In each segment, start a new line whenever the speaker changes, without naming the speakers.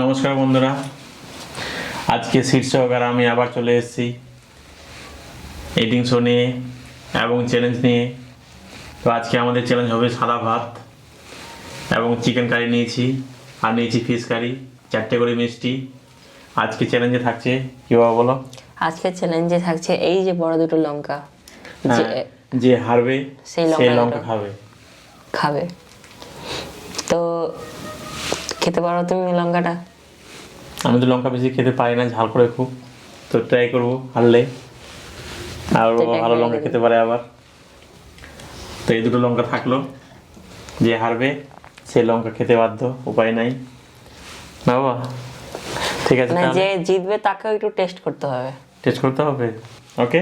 নমস্কার বন্ধুরা, আজকে শীর্ষক আর আমি আবার চলে এসেছি এডিং শো নিয়ে এবং চ্যালেঞ্জ নিয়ে। তো আজকে আমাদের চ্যালেঞ্জ হবে সাদা ভাত এবং চিকেন কারি নিয়েছি, আর নিয়েছি ফিশ কারি, 4টে করে মিষ্টি। আজকে চ্যালেঞ্জে থাকছে কি বাবা বলো?
আজকে চ্যালেঞ্জে থাকছে এই যে বড় দুটো লঙ্কা,
যে হারবে
সেই
লঙ্কা খাবে
খাবে। তো খেতে পারো তুমি লঙ্কাটা?
আমি তো লঙ্কা বেশি খেতে পারি না, ঝাল করে খুব, তো ট্রাই করবো হারলে আর ভালো লঙ্কা খেতে পারে আবার। তো এই দুটো লঙ্কা থাকলো, যে হারবে সে লঙ্কা খেতে বাধ্য, উপায় নাই না বাবা? ঠিক আছে,
যে জিতবে তাকেও একটু টেস্ট করতে হবে।
টেস্ট করতে হবে, ওকে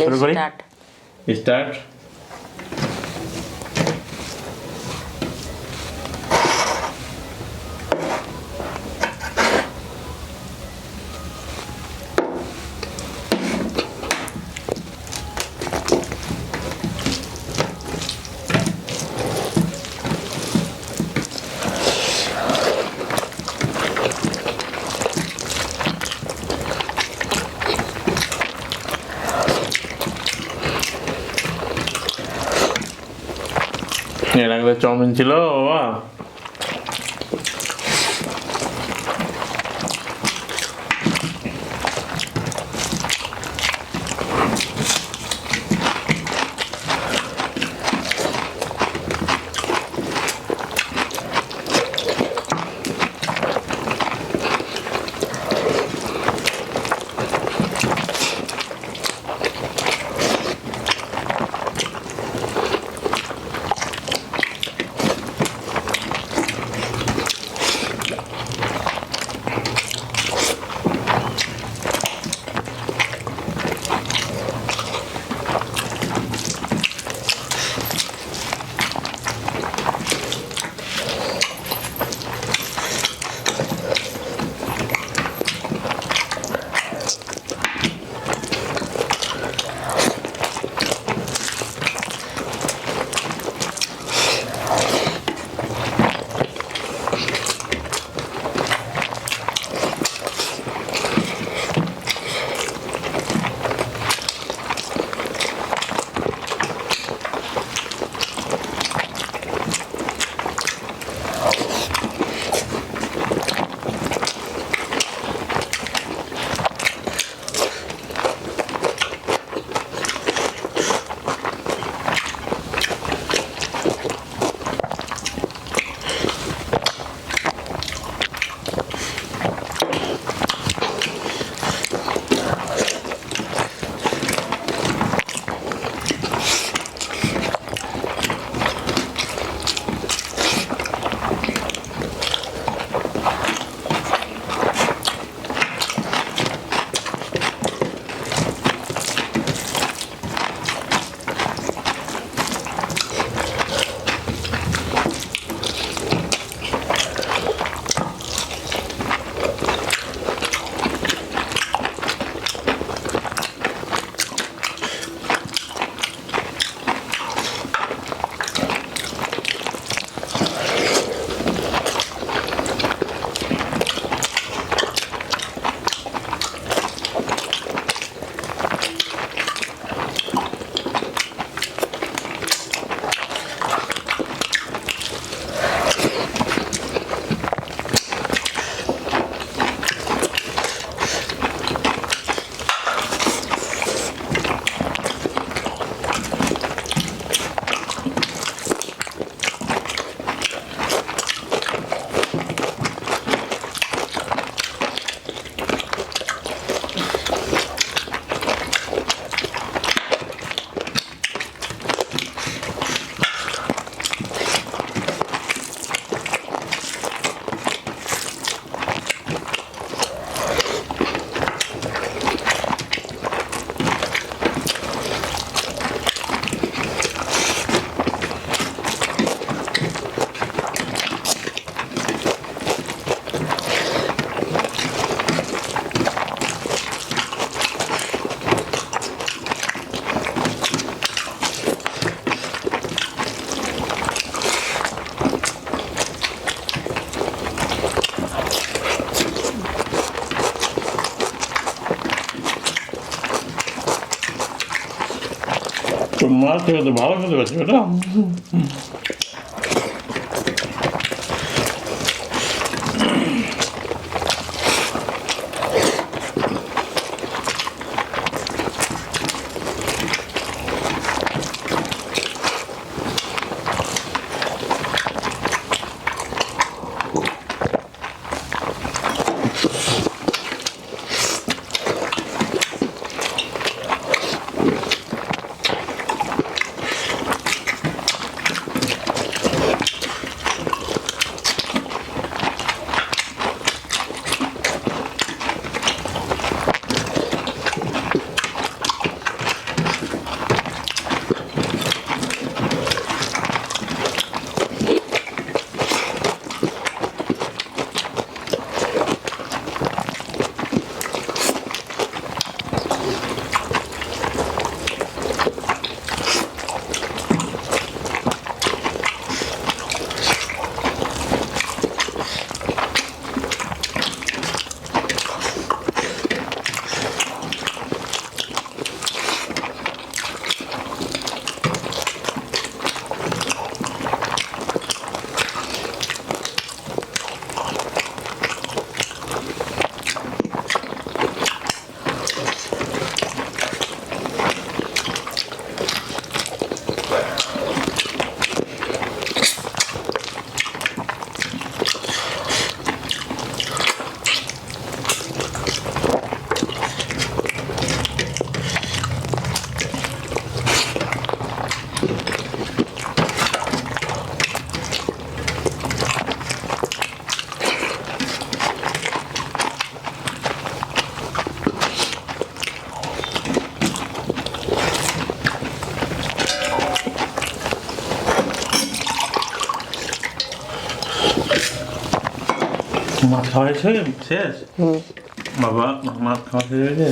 শুরু করি। স্টার্ট। এর আগে চাউমিন ছিল বাবা। ভাত খেয়ে তো ভালো খেতে পারছি এটা। মাছ খাওয়া শেষ? বাবা মাছ খাওয়া শেষ হয়েছে?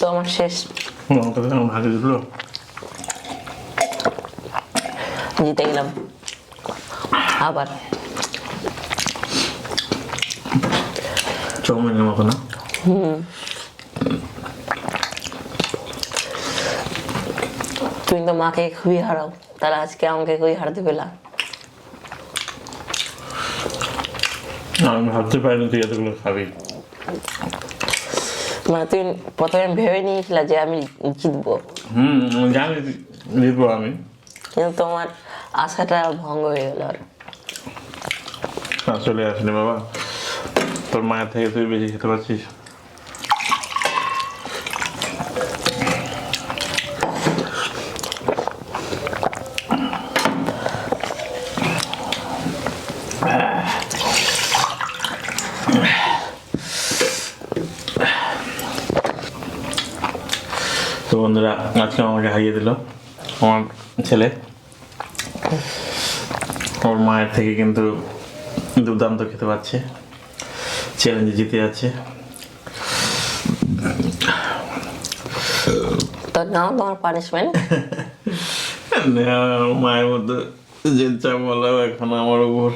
তো আমার শেষ।
ভাজি দিল,
জিতে গেলাম আবার।
চাউমিনের মতো না?
তুমি তো মাকে খুবই হারাও, তাহলে আজকে আমাকে খুবই হারাতে পেলাম।
আমি ভাবতে পারিনি তুই এতগুলো খাবি।
মানে তুমি প্রথমে ভেবে নিয়েছিলে যে আমি জিতবো,
জানি জিতবো আমি।
কিন্তু তোমার আশাটা ভঙ্গ হয়ে গেল। আর
আসলে আসলে বাবা, তোর মায়ের থেকে তুই বেশি খেতে পারছিস। তো বন্ধুরা, আজকে আমাকে হারিয়ে দিল আমার ছেলে। ওর মায়ের থেকে কিন্তু দুর্দান্ত খেতে পাচ্ছে, চ্যালেঞ্জে জিতে যাচ্ছে।
তো নাও তোমার পানিশমেন্ট।
মায়ের মধ্যে যে চাপ বলো এখন আমার উপর।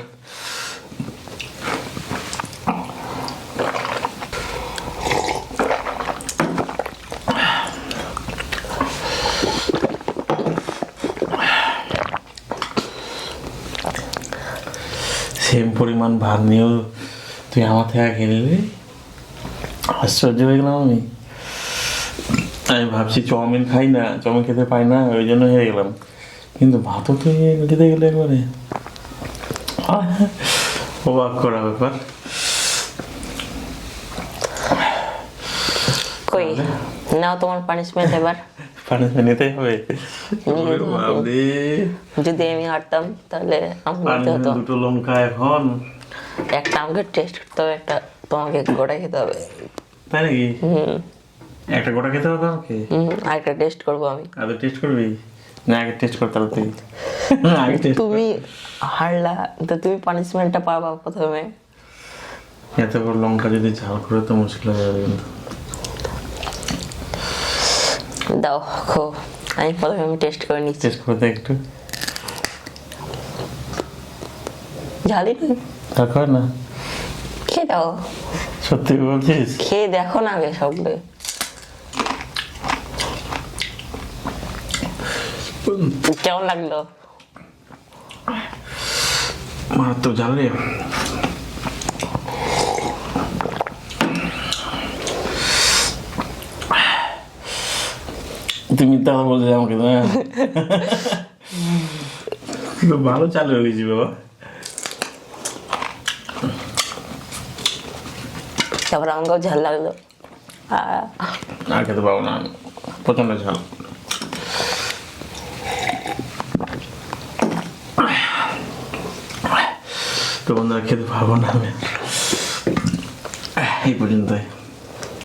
সেম পরিমাণ ভাত নিয়েও তুই আমার থেকে খেয়ে নিলি। আশ্চর্য হয়ে গেলাম আমি। আমি ভাবছি চাউমিন খাই না, চাউমিন খেতে পাই না, ওই জন্য হেরে গেলাম। কিন্তু ভাতও তুই খেতে গেলে একবারে অবাক করা ব্যাপার।
কই নাও তোমার পানিশমেন্ট এবার।
পানিশমেন্ট নিতে হবে। বাবরে,
যদি আমি হারতাম তাহলে আমার নিতে হতো।
দুটো লঙ্কা এখন।
একটা আমাকে টেস্ট করতে হবে, একটা তোমাকে গোটা খেতে হবে।
তাই নাকি? একটা গোটা খেতে হবে আমাকে?
আরেকটা টেস্ট করবো আমি।
আগে টেস্ট করবি না? আগে টেস্ট করতে হবে তুই। আগে টেস্ট।
তুমি হারলা তো তুমি পানিশমেন্টটা পাবা প্রথমে।
এত বড় লঙ্কা যদি ঝাল করে তো মুশকিল হয়ে যাবে কিন্তু।
দাও খো, আমি প্রথমে টেস্ট করে নিচ্ছি।
টেস্ট করতে একটু
ঝালি না
তারপর না।
খেয়ে দাও।
সত্যি বলছিস?
খেয়ে দেখো না আগে সবগুলো। কেমন লাগলো?
মারাত্মক ঝাল রে। তুমি মিথ্যা কথা বলছো আমাকে না? ভালো চালু হয়ে গেছি বাবা।
তারপর আমাকেও ঝাল লাগলো।
আর খেতে পাবো না, প্রচন্ড ঝাল। তো বন্ধুরা, খেতে পারবো না আমি, এই পর্যন্তই।